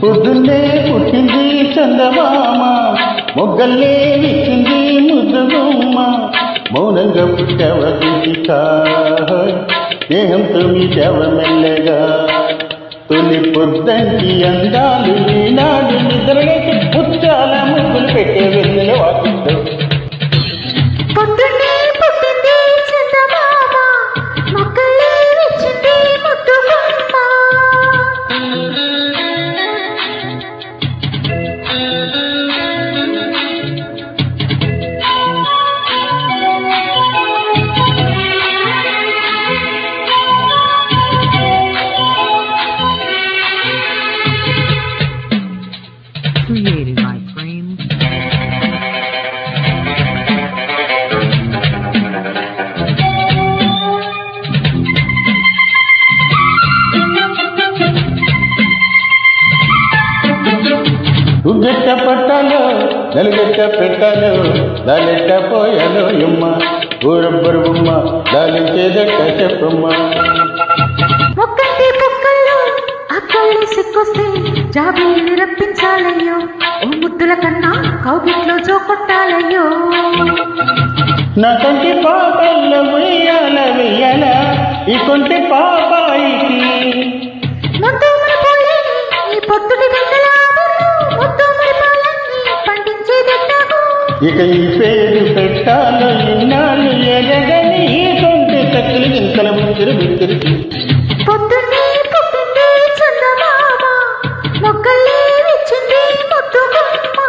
పొద్దున్నే పుట్టింది చందమామ, మొగ్గల్లే విచ్చింది ముద్దుగుమ్మ. మౌనంగా పుట్టవ గీతిక, స్నేహంతో మీటవ మెల్లగా. తొలి పొద్దంటి అందాలు ఈనాడు నిద్రలేకి పుచ్చాల ముగ్గులు పెట్టే వెన్నెల వాకిట్లో. Created by Frames. ఉగ్గెట్ట పట్టాలో నలుగెట్ట పెట్టాలో దాలెట్ట పోయాలో ఎమ్మ. ఊరబ్బరు బొమ్మ దాలించేదట్ట చెప్పమ్మ. ఒక్కటి కుక్కల్లో అక్కల్ని సిక్కొస్తే జాబీల్ని రప్పించాలయ్యో. ఓ ముద్దుల కన్నా కౌగిట్లో జోకొట్టాలయ్యో. నా కంటి పాపల్లో వెయ్యాల వెయ్యాల ఈ కొంటి పాపాయికి. ముద్దు మరిపోలేని ఈ పొద్దుటి బిడ్డలాగురు, ముద్దు మరిపాలన్నీ పండించేదెట్టాగు. ఇక ఈ పేరు పెట్టాలో ఇన్నాళ్ళు ఎదగని ఈ కొంటి తక్కులు ఇంతల ముచ్చురు బిత్తిరికి. పొద్దున్నే పుట్టింది చందమామ, మొగ్గల్లే విచ్చింది ముద్దుగుమ్మ.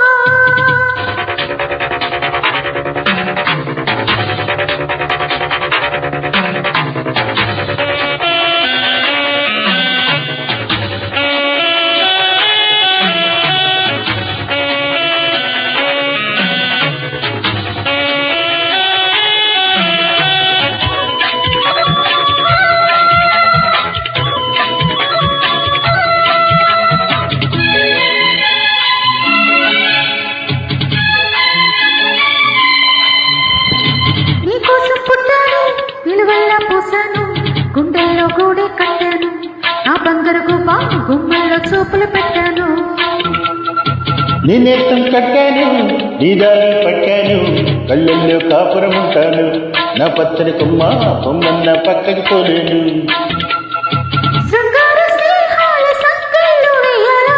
గుండెల్లో గూడే కట్టాను, నా బంగారు గువ్వ గుమ్మల్లో చూపులు పెట్టాను. నీ నేస్తం కట్టాను, నీ దారి పట్టాను, కళ్ళల్లో కాపురం ఉంటాను. నా పచ్చని కొమ్మ బొమ్మన్న పక్కకి పోలేను. శృంగార స్నేహాల సంకళ్ళు వేయాలా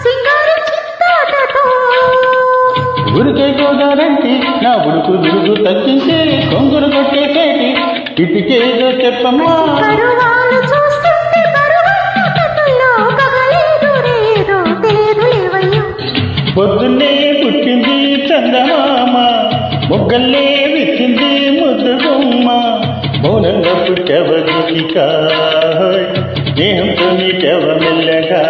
సింగారి చిత్తాటతో. ఉరికే గోదారంటి నా ఉడుకు దుడుగు తగ్గించే కొంగురు కొట్టేసేటి ఇటుకేదో చెప్పమ్మా. కరువాలు చూస్తుంటే కరువన్న కన్నుల్లో పగలేదు రేదో తెలియదు లేవయ్యో. పొద్దున్నే పుట్టింది చందమామ, మొగ్గల్లే విచ్చింది ముద్దుగుమ్మ. మౌనంగా పుట్టవ గీతిక, స్నేహంతో మీటవ మెల్లగా.